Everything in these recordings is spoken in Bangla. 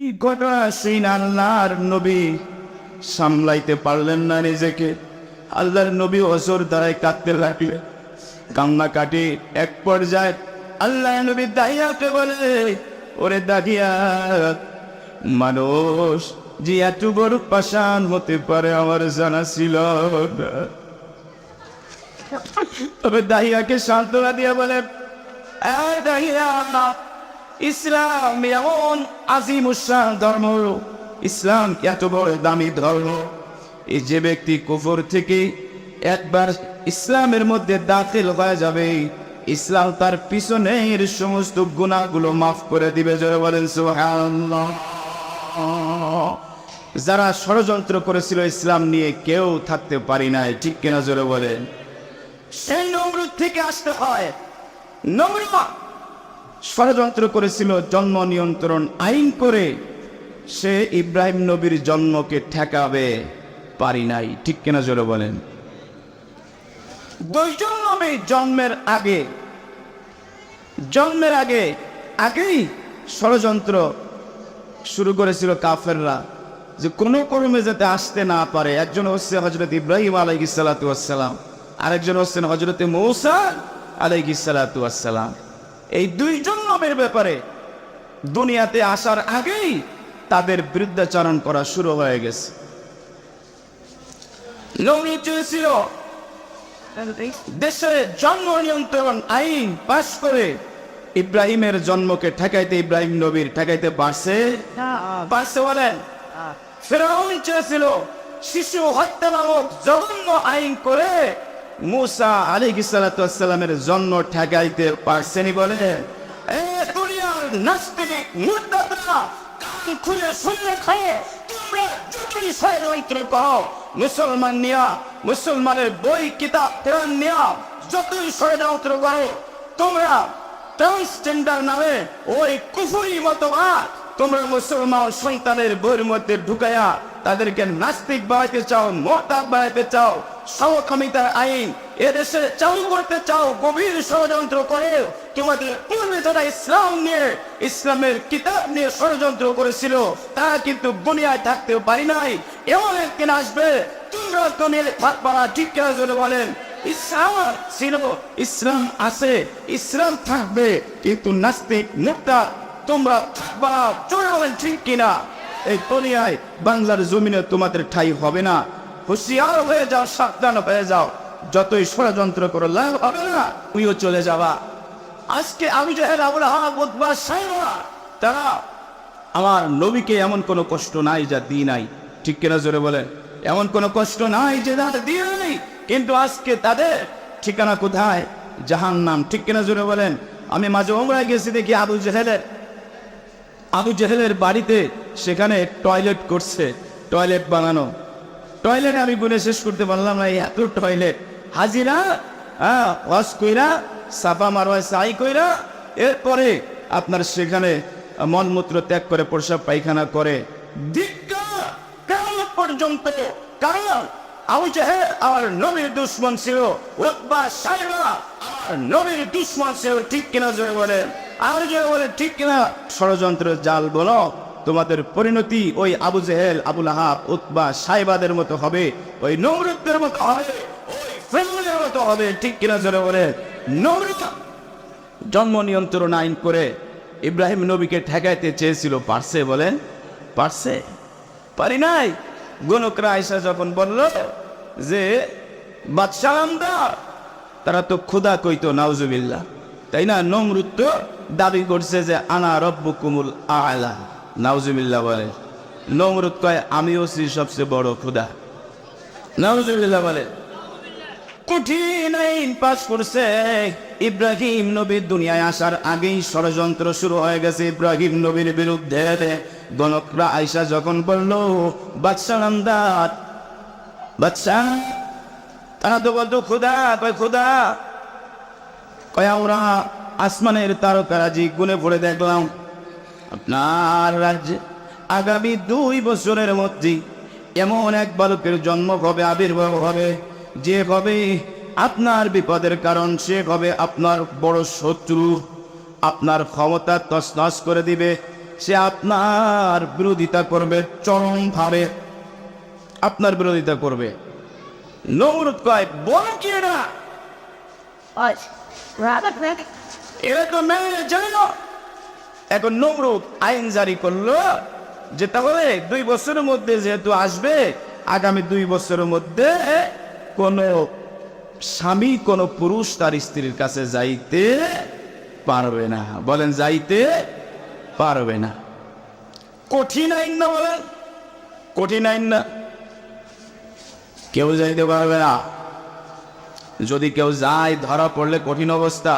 কি ঘটনা সেই আল্লাহর নবী সামলাইতে পারলেন না নিজেকে। আল্লাহর নবী অজর দ্বারায় কাঁদতে লাগলেন। কান্না কাটি এক পর্যায়ে আল্লাহ নবী দাহিয়াকে বলে, ওরে দাহিয়া, মানুষ যে এত বড় পাষাণ হতে পারে আমার জানা ছিল না। তবে দাহিয়াকে সান্ত্বনা দিয়া বলে, দাহিয়া, ইসলাম এমন আজিমুশান ধর্ম, ইসলাম এত বড় দামি ধর্ম, এই যে ব্যক্তি কুফর থেকে একবার ইসলামের মধ্যে দাখিল হয়ে যাবে, ইসলাম তার পিছনের সমস্ত গুনাহগুলো মাফ করে দিবে। জয় বলেন সুবহানাল্লাহ। যারা ষড়যন্ত্র করেছিল ইসলাম নিয়ে কেউ থাকতে পারি নাই, ঠিক কিনা জোরে বলেন। সেই নমরুদ থেকে আসতে হয়। নমরুদ ষড়যন্ত্র করেছিল জন্ম নিয়ন্ত্রণ আইন করে, সে ইব্রাহিম নবীর জন্মকে ঠেকাবে পারি নাই, ঠিক কিনা জোরে বলেন। দুইজন নবী জন্মের আগেই ষড়যন্ত্র শুরু করেছিল কাফেররা, যে কোনো কর্মে যাতে আসতে না পারে। একজন হচ্ছে হযরত ইব্রাহিম আলাইহিস সালাতু ওয়াস সালাম, আরেকজন হচ্ছেন হযরত মূসা আলাইহিস সালাতু ওয়াস সালাম। এই দুইজন নবীর ব্যাপারে দুনিয়াতে আসার আগেই তাদের বিরুদ্ধাচরণ করা শুরু হয়ে গেছে। নবী চেয়েছিল দেশে জন্ম নিয়ন্ত্রণ আইন পাশ করে ইব্রাহিমের জন্মকে ঠেকাইতে, ইব্রাহিম নবীর ঠেকাইতে পারছে বলেন। ফিরআউন চেয়েছিল শিশু হত্যা নামক জঘন্য আইন করে মূসা আলাইহিস সালাতু ওয়াস সালামের জন্ম ঠেকাইতে পারছেনি বলে। দুনিয়ার নাস্তিক মুরতাদরা কান খুলে শুনলে খায়, তোমরা যতই ষড়যন্ত্র করো, মুসলমান নিয়া, মুসলমানের বই কিতাব কোরআন নিয়া যতই ষড়যন্ত্র করো, তোমরা ট্রান্সজেন্ডার নামে ওই কুফরি মতবাদ তোমরা মুসলমান সন্তানের বইয়ের মধ্যে ঢুকাইয়া তাদেরকে নাস্তিক বানাইতে চাও, মুরতাদ বানাইতে চাও, সমকামিতার আইন এদেশে চালু করতে চাও, গভীর ষড়যন্ত্র করে। তোমাদের পূর্বে যারা ইসলাম নিয়ে, ইসলামের কিতাব নিয়ে ষড়যন্ত্র করেছিল, তারা কিন্তু দুনিয়ায় থাকতেও পারি নাই। এমন একদিন আসবে তোমরা তো নিয়ে থাকবা না, ঠিক কেন জন্য বলেন। ইসলাম ছিল, ইসলাম আছে, ইসলাম থাকবে, কিন্তু নাস্তিক মুরতাদ তোমরা থাকবা না। চলে বলেন ঠিক কিনা? এই দুনিয়ায় বাংলার জমিনে তোমাদের ঠাই হবে না। হুঁশিয়ার হয়ে যাও, সাবধান হয়ে যাও। যতই ষড়যন্ত্র করো লাভ হবে না, তুমিও চলে যাবা। আজকে আমি যে তারা আমার নবীকে এমন কোনো কষ্ট নাই যা দিই নাই, ঠিক কিনা জোরে বলেন। এমন কোনো কষ্ট নাই যে তাদের দিয়ে নেই, কিন্তু আজকে তাদের ঠিকানা কোথায়? জাহান্নাম, ঠিক কিনা জোরে বলেন। আমি মাঝে উমরায় গেছি, দেখি আবু জেহেলের বাড়িতে সেখানে টয়লেট করছে, টয়লেট বানানো। টয়লেট আমি গুনে শেষ করতে পারলাম না, এত টয়লেট। হাজিরা ওয়াজ কইরা, সাফা মারওয়া সাই কইরা, এরপরে আপনার সেখানে মলমূত্র ত্যাগ করে প্রসাব পায়খানা করে। কিয়ামত পর্যন্ত, কারণ আবু জেহেল আমার নবীর দুশমন ছিল, উতবা সাইবা আমার নবীর দুশমন ছিল, ঠিক কিনা জোরে বলেন। আর যে বলে ঠিক কিনা? ষড়যন্ত্র জাল বলো, তোমাদের পরিণতি ওই আবু জেহেল, আবু লাহাব, উতবা সাইবাদের মতো হবে, ওই নমরুদের মতো হবে, ওই ফিরআউনের মতো হবে, ঠিক কিনা জোরে বলে। নমরুদ জন্ম নিয়ন্ত্রণ আইন করে ইব্রাহিম নবীকে ঠেকাইতে চেয়েছিল, পারছে বলেন? পারছে? পারি নাই। গণকরা আয়েশা যখন বলল যে বাদশাহ আমদার, তারা তো খোদা কইতো, নাউজুবিল্লাহ, তাই না? নমরুদ তো দাবি করছে যে আনা রব্বুকুমুল আ'লা, নাউজুবিল্লাহ বলে। নমরুদ কয় আমিও সবচেয়ে বড় খোদা, নাউজুবিল্লাহ বলে। কঠিন আইন পাস করছে। ইব্রাহিম নবীর দুনিয়ায় আসার আগেই ষড়যন্ত্র শুরু হয়ে গেছে ইব্রাহিম নবীর বিরুদ্ধে। গণকরা আয়েশা যখন বলল বাদশাহ নামদার, বাদশাহ, তারা তো বলতো খোদা, কয় খোদা, কয় আমরা আসমানের তারকারাজি গুনে পড়ে দেখলাম আপনার রাজ্যে আগামী 2 বছরের মধ্যে এমন এক বালকের জন্ম হবে, আবির্ভাব হবে, যে হবে আপনার বিপদের কারণ, সে হবে আপনার বড় শত্রু, আপনার ক্ষমতা তছনছ করে দিবে, সে আপনার বিরোধিতা করবে, চরমভাবে আপনার বিরোধিতা করবে। নমরুদ কয়, বলো কি এটা? এরা তো মেনে জানে না। এখন নমরুদ আইন জারি করলো যে তাহলে 2 বছরের মধ্যে যেহেতু আসবে, আগামী 2 বছরের মধ্যে কোন স্বামী কোন পুরুষ তার স্ত্রীর কাছে যাইতে পারবে না। বলেন, যাইতে পারবে না। কঠিন আইন না? বলেন, কঠিন আইন না? কেউ যাইতে পারবে না। যদি কেউ যায়, ধরা পড়লে কঠিন অবস্থা।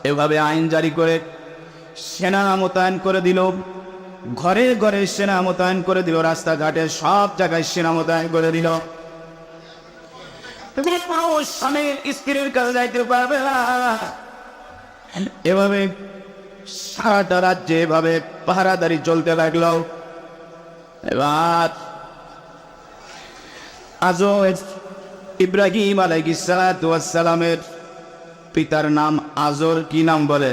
এভাবে আইন জারি করে সেনা মোতায়েন করে দিল, ঘরে ঘরে সেনা মোতায়েন করে দিল, রাস্তাঘাটে সব জায়গায় সেনা মোতায়েন করে দিল। স্বামীর স্ত্রীর কাছে যাইতে পারবে না। এভাবে সারাটা রাজ্যে এভাবে পাহারাদারি চলতে লাগলো। এবার আজও ইব্রাহিম আলাইহিস সালাতু ওয়াস সালামের পিতার নাম আজর। কি নাম বলে?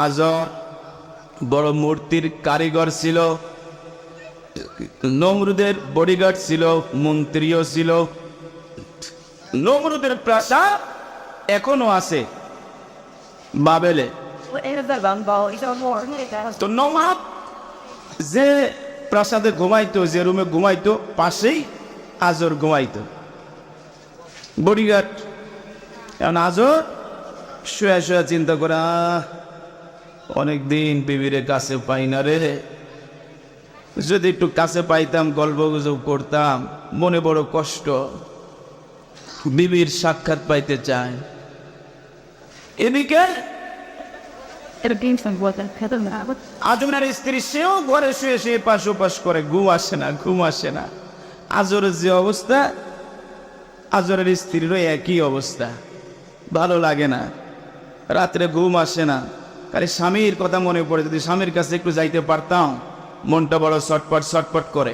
আজর। বড় মূর্তির কারিগর ছিল, নমরুদের বডিগার্ড ছিল, মন্ত্রীও ছিল। নমরুদের প্রাসাদ এখনো আছে বাবেলে। তো নমরুদ যে প্রাসাদে ঘুমাইতো, যে রুমে ঘুমাইতো, পাশেই আজর ঘুমাইতো, বডিগার্ড। এখন আজর শুয়ে শুয়ে চিন্তা করে, অনেকদিন বিবির কাছে পাই না রে, যদি একটু কাছে পাইতাম, গল্প গুজব করতাম, মনে বড় কষ্ট, বিবির সাক্ষাৎ পাইতে চায়। এদিকে আজমের স্ত্রী, সেও ঘরে শুয়ে শুয়ে পাশ ওপাশ করে, ঘুম আসে না, ঘুম আসে না। আজরের যে অবস্থা, আজরের স্ত্রীরও একই অবস্থা, ভালো লাগে না, রাত্রে ঘুম আসে না। কারণ স্বামীর কথা মনে পড়ে, যদি স্বামীর কাছে একটু যাইতে পারতাম, মনটা বড় ছটপট ছটপট করে।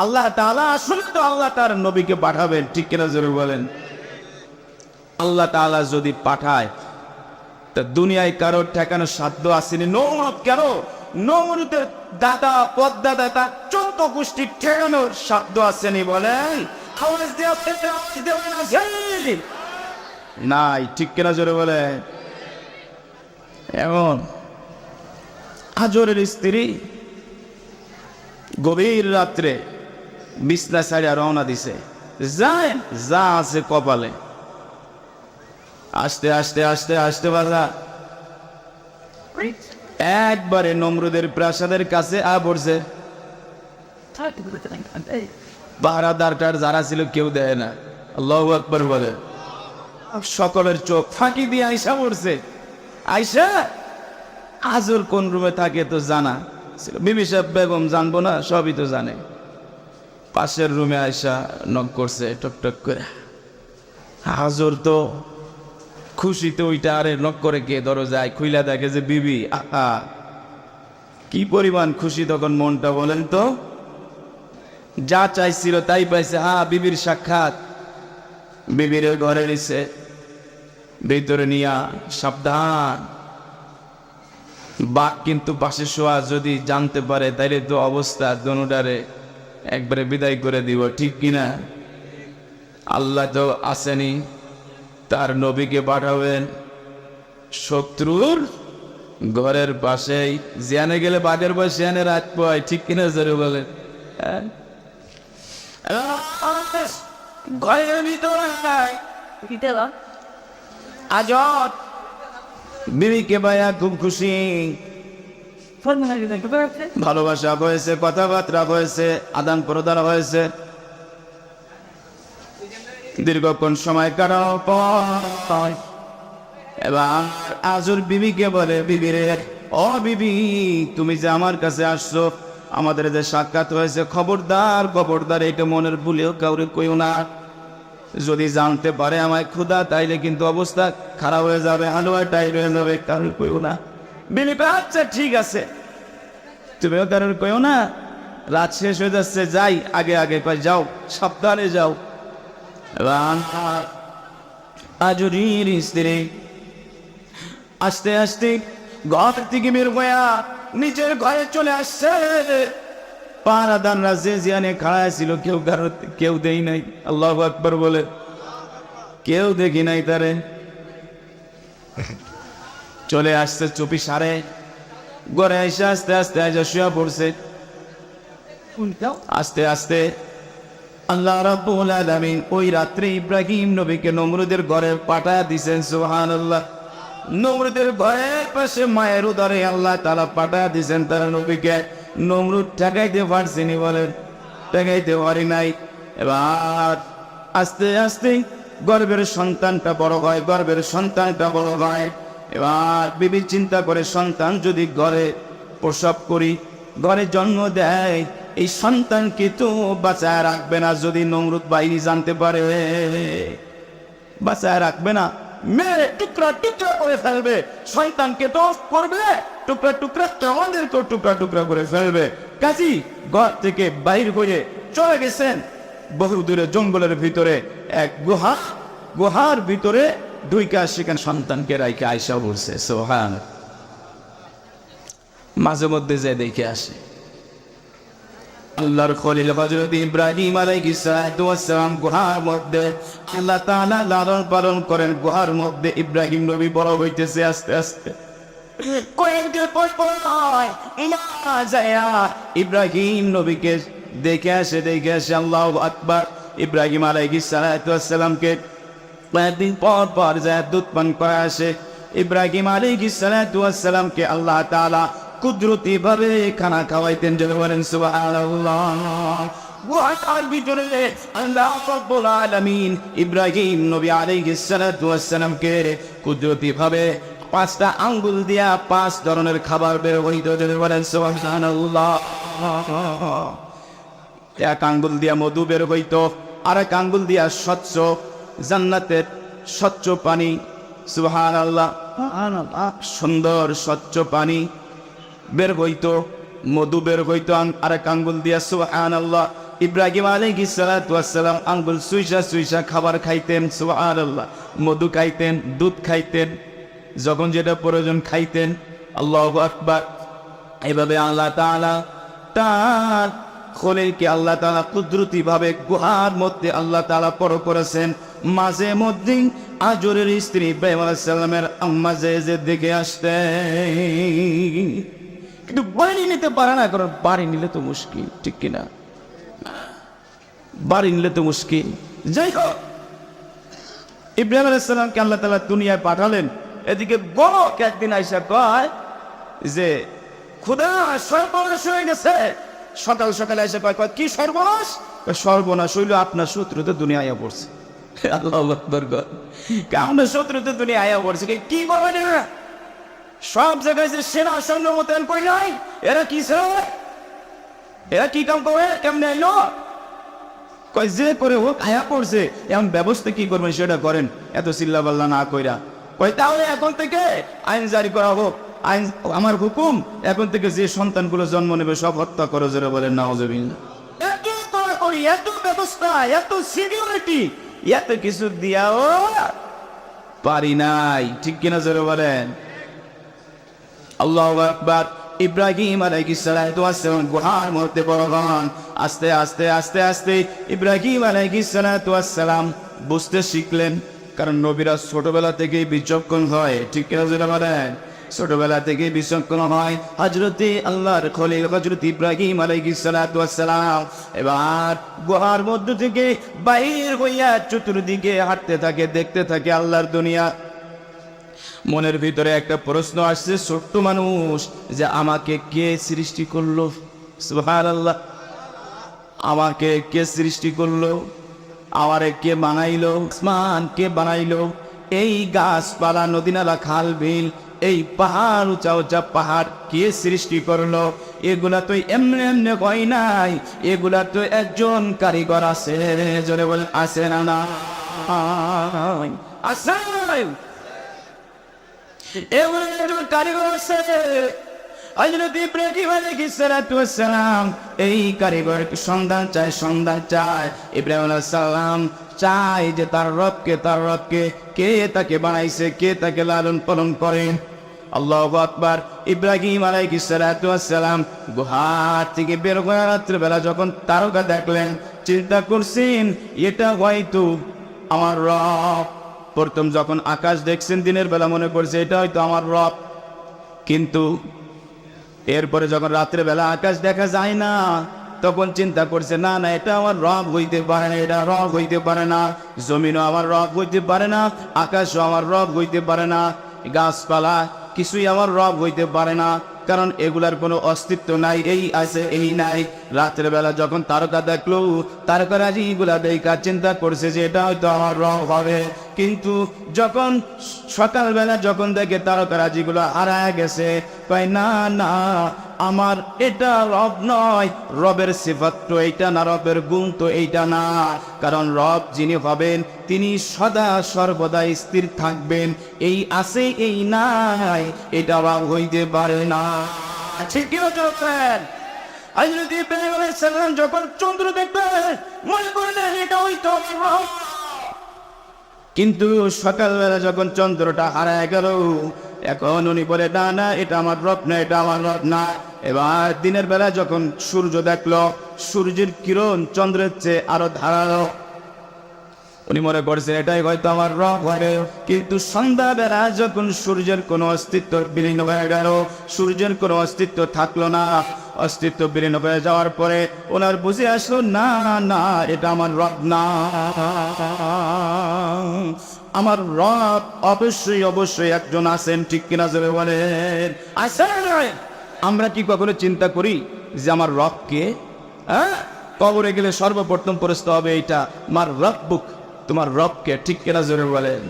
আল্লাহ তাআলা আসলে তো আল্লাহ তার নবীকে পাঠাবেন, ঠিক কিনা জোরে বলেন? আল্লাহ তাআলা যদি পাঠায়, তা দুনিয়ায় কারোর ঠেকানো সাধ্য আসেনি। নমরুদ কেন? নমরুদের দাদা পদ্দাদা তার 14 গোষ্ঠী ঠেকানোর সাধ্য আসেনি। বলেন নাই, ঠিক কিনা জোরে বলেন? এমন আজরের স্ত্রী গভীর রাত্রে বিছনা ছাড়িয়া রওনা দিছে, যায় যা আছে কপালে। আস্তে আস্তে আস্তে আস্তে বাজা একবারে নমরুদের প্রাসাদের কাছে পড়ছে। পাহারাদারটার যারা ছিল কেউ দেয় না। আল্লাহু আকবার বলে। সকলের চোখ ফাঁকি দিয়ে আইসা পড়ছে। আইসা আজর কোন রুমে থাকে তো জানা ছিল, বিবি সাহেব বেগম জানবো না, সবই তো জানে। পাশের রুমে আইসা নক করছে টক করে। আজর তো খুশিতে ওইটা আরে নক করে কে দরজায় খুইলা দেখে যে বিবি। আহা, কি পরিমাণ খুশি তখন মনটা, বলেন তো? যা চাইছিল তাই পাইছে। বিবির সাক্ষাৎ। বিবির ঘরে নিছে, ভিতরে নিয়া সাবধান। বাঘ কিন্তু পাশে শোয়া, যদি জানতে পারে তাইলে তো অবস্থা দনুডারে একবারে বিদায় করে দিব, ঠিক কিনা? আল্লাহ তো আসেনি, তার নবীকে পাঠাবেন শত্রুর ঘরের পাশেই। জিয়ানে গেলে বাঘের বয়স জিয়ানে রাত পায়, ঠিক কিনা জোরে বলেন? ঘরের ভিতরে আজর বিবিকে পাইয়া খুব খুশি, ভালোবাসা হয়েছে, কথাবার্তা হয়েছে, আদান প্রদান হয়েছে। দীর্ঘক্ষণ সময় কাটার পর এবার আজর বিবিকে বলে, বিবিরে, ও বিবি, তুমি যে আমার কাছে আসছো, আমাদের যে সাক্ষাৎ হয়েছে, খবরদার খবরদার এটা মনের ভুলেও কাউরে কইও না। যদি জানতে পারে আমায় ক্ষুধা, তাইলে কিন্তু অবস্থা খারাপ হয়ে যাবে, হালুয়া টাইট হয়ে যাবে, কারোর কইও না। বিবি, আচ্ছা ঠিক আছে, তুমিও কারোর কইও না, রাত শেষ হয়ে যাচ্ছে, যাই আগে আগে কয়, যাও সাবধানে যাও। আজরের স্ত্রী আস্তে আস্তে ঘর থেকে বের হইয়া নিজের ঘরে চলে আসছে। পাহারাদাররা যে জিয়ানে খাড়া ছিল কেউ দেই নাই। আল্লাহু আকবার বলে, কেউ দেখি নাই তারে। চলে আসছে চুপি সারে, ঘরে এসে আস্তে আস্তে আইসা শুয়া পড়ছে। আস্তে আস্তে আল্লাহ রাব্বুল আলামিন ওই রাত্রে ইব্রাহিম নবীকে নমরুদের ঘরে পাঠায় দিয়েছেন। সুবহানাল্লাহ। নমরুদের ঘরের পাশে মায়ের উদরে আল্লাহ তাআলা পাঠায় দিয়েছেন তার নবীকে। নমরুদ ঠেকাইতে পারছিনি, বলেন ঠেকাইতে পারি নাই। এবার আস্তে আস্তে গর্ভের সন্তানটা বড় হয়, গর্ভের সন্তানটা বড় হয়। এবার বিবি চিন্তা করে, সন্তান যদি ঘরে প্রসব করি, ঘরে জন্ম দেয়, এই সন্তানকে তো বাঁচায় রাখবে না। যদি নমরুদ বাইরে জানতে পারে, বাঁচায় রাখবে না, মেরে টুকরা টুকরা করে ফেলবে। সন্তানকে তো করবে টুকরা টুকরা, আমাদেরকেও টুকরা টুকরা করে ফেলবে। কাজী ঘর থেকে বাইর হয়ে চলে গেছেন বহু দূরে জঙ্গলের ভিতরে এক গুহার ভিতরে ঢুইকা সেখানে সন্তানকে রাইখে আয়সা বলছে। সুবহান। মাঝে মধ্যে যে দেখে আসে আল্লাহর খলিল হযরত ইব্রাহিম আলাইহিস সালাম গুহার মধ্যে আল্লাহ তাআলা লালন পালন করেন। গুহার মধ্যে ইব্রাহিম নবী বড় হইতেছে আস্তে আস্তে। কয়েকদিন পর মা যায়া ইব্রাহিম নবীকে দেখে আসে। আল্লাহু আকবার। ইব্রাহিম আলাইহিস সালামকে কয়েকদিন পর যায় দুধ পান করে আসে। ইব্রাহিম আলাইহিস সালামকে আল্লাহ তাআলা কুদরতি ভাবে খানা খাওয়াইতেন। যেন বলেন সুবহানাল্লাহ। গুহার ভিতরে আল্লাহ রাব্বুল আলামিন ইব্রাহিম নবী আলাইহিস সালামকে কুদরতি ভাবে 5টা আঙ্গুল দিয়া 5 ধরনের খাবার বের হইত। যেন বলেন সুবহানাল্লাহ। এক আঙ্গুল দিয়া মধু বের হইত, আর এক আঙ্গুল দিয়া স্বচ্ছ জান্নাতের স্বচ্ছ পানি। সুবহানাল্লাহ। সুন্দর স্বচ্ছ পানি বের হইত, মধু বের হইত আর এক আঙ্গুল দিয়া। সুবহানাল্লাহ। ইব্রাহিম আলাইহিস সালাম আঙ্গুল সুইসা খাবার খাইতেন। সুবহানাল্লাহ। মধু খাইতেন, দুধ খাইতেন, যখন যেটা প্রয়োজন খাইতেন। আল্লাহু আকবার। এইভাবে আল্লাহ তাআলা তার খলিলকে আল্লাহ তাআলা কুদরতি ভাবে গুহার মধ্যে আল্লাহ তাআলা পর করেছেন। মাঝে মধ্যে আজরের স্ত্রী ইব্রাহিম আলাইহিস সালামের আম্মা যে দিকে আসতে, কিন্তু বাড়ি নিতে পারে না, কারণ বাড়ি নিলে তো মুশকিল, ঠিক কিনা? বাড়ি নিলে তো মুশকিল। যাই হোক, ইব্রাহিম আলাইহিস সালামকে আল্লাহ তাআলা দুনিয়ায় পাঠালেন। এদিকে গলক একদিন আইসা কয় যে খোদা সর্বনাশ হয়ে গেছে। সকাল সকালে এসে কয় কি সর্বনাশ? সর্বনাশ হইল আপনার শত্রুতে দুনিয়া আয়া পড়ছে। আল্লাহু আকবার। আপনার শত্রুতে দুনিয়া আয়া পড়ছে, কি করবেন? সব জায়গায় যে সেনা সৈন্য মোতায়েন করি নাই, এরা কি কাম করে? কেমনে এলো? কয় যে করে হোক আয়া পড়ছে, এমন ব্যবস্থা কি করবেন সেটা করেন, এত চিল্লা পাল্লা না কইরা। কয় তাহলে এখন থেকে আইন জারি করা হোক, আইন আমার হুকুম, এখন থেকে যে সন্তানগুলো জন্ম নেবে সব হত্যা করো। জোরে বলেন নাউজুবিল্লাহ। এত ব্যবস্থা, এত সিকিউরিটি, এত কিছু দিয়াও পারি নাই, ঠিক কিনা? জোরে বলেন আল্লাহু আকবার। ইব্রাহিম আলাইহিস সালাম গুহার মধ্যে বড় হন। আস্তে আস্তে আস্তে আস্তে ইব্রাহিম আলাইহিস সালাম বুঝতে শিখলেন, কারণ নবীরা ছোটবেলা থেকেই বিচক্ষণ হয়, ঠিক কিনা? জোরে বলেন ছোটবেলা থেকে বিচক্ষণ হয়। হযরতে আল্লাহর খলিল হযরত ইব্রাহিম আলাইহিস সালাম এবার গুহার মধ্য থেকে বাইর হইয়া চতুর্দিকে হাঁটতে থাকে, দেখতে থাকে আল্লাহর দুনিয়া। মনের ভিতরে একটা প্রশ্ন আসছে, ছোট্ট মানুষ, যে আমাকে কে সৃষ্টি করলো? সুবহানাল্লাহ। আমাকে কে সৃষ্টি করলো? আমারে কে বানাইলো? আসমান কে বানাইলো? এই গাছপালা, নদী নালা, খাল বিল, এই পাহাড়, উঁচা উঁচা পাহাড় কে সৃষ্টি করলো? এগুলা তো এমনি এমনি হয় নাই, এগুলা তো একজন কারিগর আছে। জোরে বল আছে না? না আছে। এগুলো একজন কারিগর আছে। হযরত ইব্রাহিম আলাইহিস সালাম এই কারিগরকে সন্ধান চায়। ইব্রাহিম আলাইহিস সালাম চায় যে তার রবকে কে তাকে বানাইছে, কে তাকে লালন পালন করে। আল্লাহু আকবার। ইব্রাহিম আলাইহিস সালাতু ওয়াস সালাম গুহার থেকে বের করে রাত্রিবেলা যখন তারকা দেখলেন, চিন্তা করছেন এটা হয়তো আমার রব। প্রথম যখন আকাশ দেখছেন দিনের বেলা মনে করছে এটা হয়তো আমার রব, কিন্তু এরপরে যখন রাত্রে বেলা আকাশ দেখা যায় না তখন চিন্তা করছে না না এটা আমার রব হইতে পারে না, এটা রব হইতে পারে না, জমিনও আমার রব হইতে পারে না, আকাশও আমার রব হইতে পারে না, গাছপালা কিছুই আমার রব হইতে পারে না, কারণ এগুলার কোনো অস্তিত্ব নাই, এই আছে এই নাই। রাত্রে বেলা যখন তারকা দেখলো, তারকারাজি এগুলা দেখা চিন্তা করছে যে এটা হয়তো আমার রব হবে, কিন্তু যখন সকালবেলা যখন দেখে তারকারাজিগুলো হারায় গেছে, কয় না না আমার এটা রব নয়, রবের সিফাত তো এইটা না, রবের গুণ তো এইটা না, কারণ রব যিনি হবেন তিনি সদা সর্বদা স্থির থাকবেন, এই আছে এই নাই এটা রব হইতে পারে না। ঠিক কি বলছেন? হযরত ইব্রাহিম আলাইহিস সালাম যখন চন্দ্র দেখলেন মনে করলেন এটা হয়তো আমার রব, কিন্তু সকালবেলা যখন চন্দ্রটা হারায় গেল এখন উনি বলে না না এটা আমার রব না, এটা আমার রব না। এবার দিনের বেলা যখন সূর্য দেখলো, সূর্যের কিরণ চন্দ্রের চেয়ে আরো ধারালো, উনি মনে করছেন এটাই হয়তো আমার রব হবে, কিন্তু সন্ধ্যাবেলা যখন সূর্যের কোনো অস্তিত্ব বিলীন হয়ে গেল, সূর্যের কোনো অস্তিত্ব থাকলো না, অস্তিত্ব বিলীন হয়ে যাওয়ার পরে ওনার বুঝে আসলো না না এটা আমার রব না, আমার রব অবশ্যই অবশ্যই একজন আছেন। ঠিক কিনা জোরে বলেন? আছেন। আমরা কি কখনো চিন্তা করি যে আমার রব কে? হ্যাঁ, কবরে গেলে সর্বপ্রথম প্রশ্ন হবে এইটা, আমার রব্বুক, তোমার রবকে। ঠিক কিনা জোরে বলেন?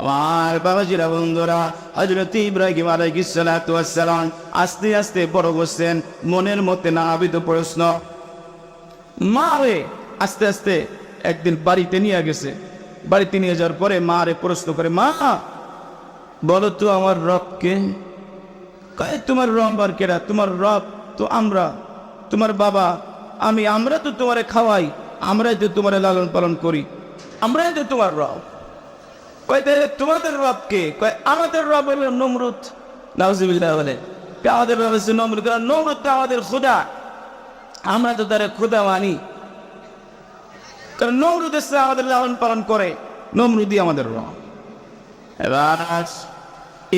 আমার বাবাজিরা বন্ধুরা, হযরত ইব্রাহিম আলাইহিস সালাতু ওয়াস সালাম আস্তে আস্তে বড় হচ্ছেন, মনের মধ্যে নানাবিধ প্রশ্ন। মারে আস্তে আস্তে একদিন বাড়িতে নিয়ে গেছে, বাড়িতে নিয়ে যাওয়ার পরে মারে প্রশ্ন করে, মা বলো তো আমার রবকে? কয় তোমার রব আর কেরা? তোমার রব তো আমরা, তোমার বাবা আমি, আমরা তো তোমারে খাওয়াই, আমরাই তো তোমারে লালন পালন করি, আমরাই তো তোমার রব। কয় তোমাদের রব কে? কয় আমাদের রব হলো নমরুদ। নাউজুবিল্লাহ বলে আমাদের রব হচ্ছে নমরুদ, নমরুদ তো আমাদের খোদা, আমরা তো তারা খোদা মানি, কারণ নমরুদ এসে আমাদের লালন পালন করে, নমরুদই আমাদের রব। এবার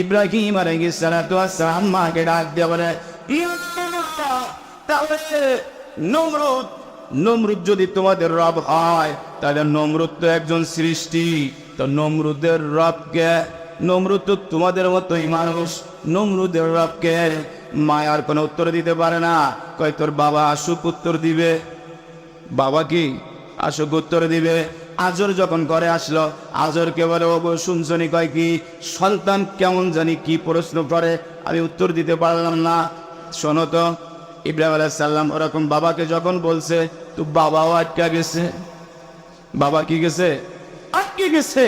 ইব্রাহিম আলাইহিস সালাতু ওয়াস সালাম মাকে ডাক দিয়ে বলে, তাহলে নমরুদ, নমরুদ যদি তোমাদের রব হয় তাহলে নমরুদ তো একজন সৃষ্টি, তো নমরুদের রবকে? নমরুদ তো তোমাদের মতোই মানুষ, নমরুদের রবকে? মায়ার কোনো উত্তর দিতে পারে না। কয় তোর বাবা আসুক উত্তর দিবে। বাবা কি আসুক উত্তর দিবে। আজর যখন ঘরে আসলো, আজরকে বলে ও শুনছনি? কয় কি? সন্তান কেমন জানি কি প্রশ্ন করে, আমি উত্তর দিতে পারলাম না। শোনো তো, ইব্রাহিম আলাইহিস সালাম ওরকম বাবাকে যখন বলছে, তো বাবাও আটকা গেছে। বাবা কি গেছে? আটকে গেছে,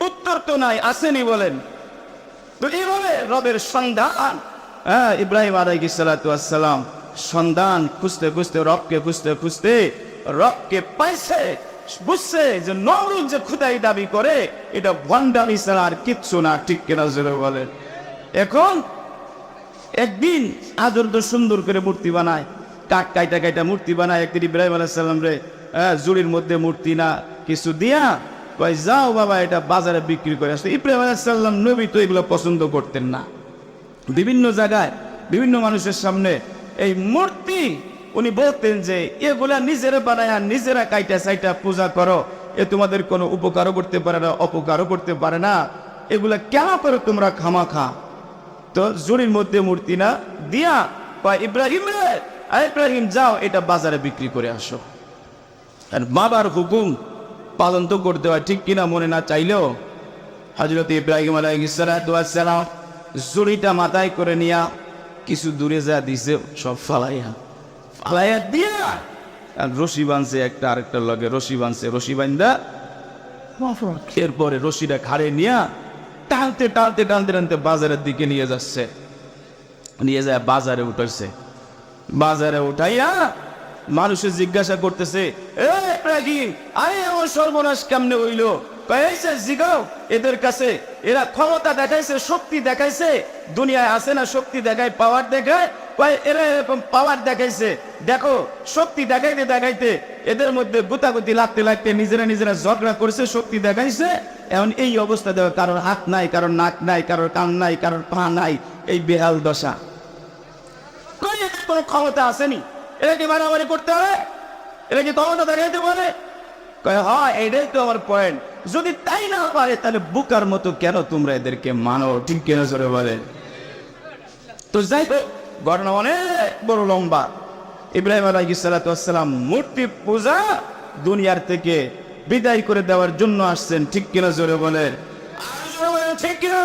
উত্তর তো নাই, আসেনি বলেন। তো এইভাবে রবের সন্ধান, হ্যাঁ, ইব্রাহিম আলাইহিস সালাতু ওয়াস সালাম সন্ধান খুঁজতে খুঁজতে, রবকে খুঁজতে খুঁজতে রবকে পাইছে, বুঝছে যে নমরুদ যে খোদাই দাবি করে এটা ভণ্ডামি ছাড়া আর কিচ্ছু না। ঠিক কিনা জোরে বলেন? এখন একদিন আদর তো সুন্দর করে মূর্তি বানায়, কাঠ কাইটা কাইটা মূর্তি বানায়। একদিন ইব্রাহিম আলাইহিস সালাম রে জুড়ির মধ্যে মূর্তি না কিছু দিয়া কয় যাও বাবা এটা বাজারে বিক্রি করে আসতো। ইব্রাহিম আলাইহিস সালাম নবী তো এগুলো পছন্দ করতেন না। বিভিন্ন জায়গায় বিভিন্ন মানুষের সামনে এই মূর্তি উনি বলতেন যে এগুলা নিজেরা বানায় নিজেরা কাইটা সাইটা পূজা করো, এ তোমাদের কোনো উপকারও করতে পারে না, অপকারও করতে পারে না, এগুলা কেন করো তোমরা খামাখা? তো জুড়ির মধ্যে মূর্তি না দিয়া কয় ইব্রাহিম রে, ইব্রাহিম যাও এটা বাজারে বিক্রি করে আসো। আর বাবার হুকুম পালন তো করতে হয়, ঠিক কিনা? মনে না চাইলেও হযরত ইব্রাহিম আলাইহিস সালাতু ওয়াস সালাম জুড়িটা মাথায় করে নিয়া কিছু দূরে যা দিছে, সব ফালাইয়া ফালাইয়া দিয়া আর রশি বাঁধছে, একটা আরেকটার লগে রশি বাঁধছে, রশি বান্ধা এরপরে রশিটা ঘাড়ে নিয়া টানতে টানতে টানতে টানতে বাজারের দিকে নিয়ে যাচ্ছে। নিয়ে যায় বাজারে উঠাইছে, বাজারে উঠাইয়া মানুষের জিজ্ঞাসা করতেছে, ইব্রাহিম আরে আমার সর্বনাশ কেমনে হইল? কয়েছে জিগাও এদের কাছে, এরা ক্ষমতা দেখাইছে, শক্তি দেখাইছে, দুনিয়ায় আছে না শক্তি দেখায়, পাওয়ার দেখায়, এরা এরকম পাওয়ার দেখাইছে, দেখো শক্তি দেখাইতে দেখাইতে এদের মধ্যে গুতাগুতি লাগতে লাগতে নিজেরা নিজেরা ঝগড়া করছে, শক্তি দেখাইছে। এখন এই অবস্থা দেখো, কারোর হাত নাই, কারোর নাক নাই, কারোর কান নাই, কারোর পা নাই, এই বেহাল দশা। কোনো ক্ষমতা আসেনি, এরা কি মারামারি করতে হবে? এরা কি ক্ষমতা দেখাইতে পারে? হ্যাঁ, এটাই তো আমার পয়েন্ট। যদি তাই না পারে তাহলে বুকার মতো কেন তোমরা এদেরকে মানো? ঠিক কেন জোরে বলে? তো যাই হোক, ঘটনা অনেক বড় লম্বা। ইব্রাহিম আলাইহিস সালাতু ওয়াস সালাম মূর্তি পূজা দুনিয়ার থেকে বিদায় করে দেওয়ার জন্য আসছেন। ঠিক কিনা জোরে বলেন? ঠিক কিনা?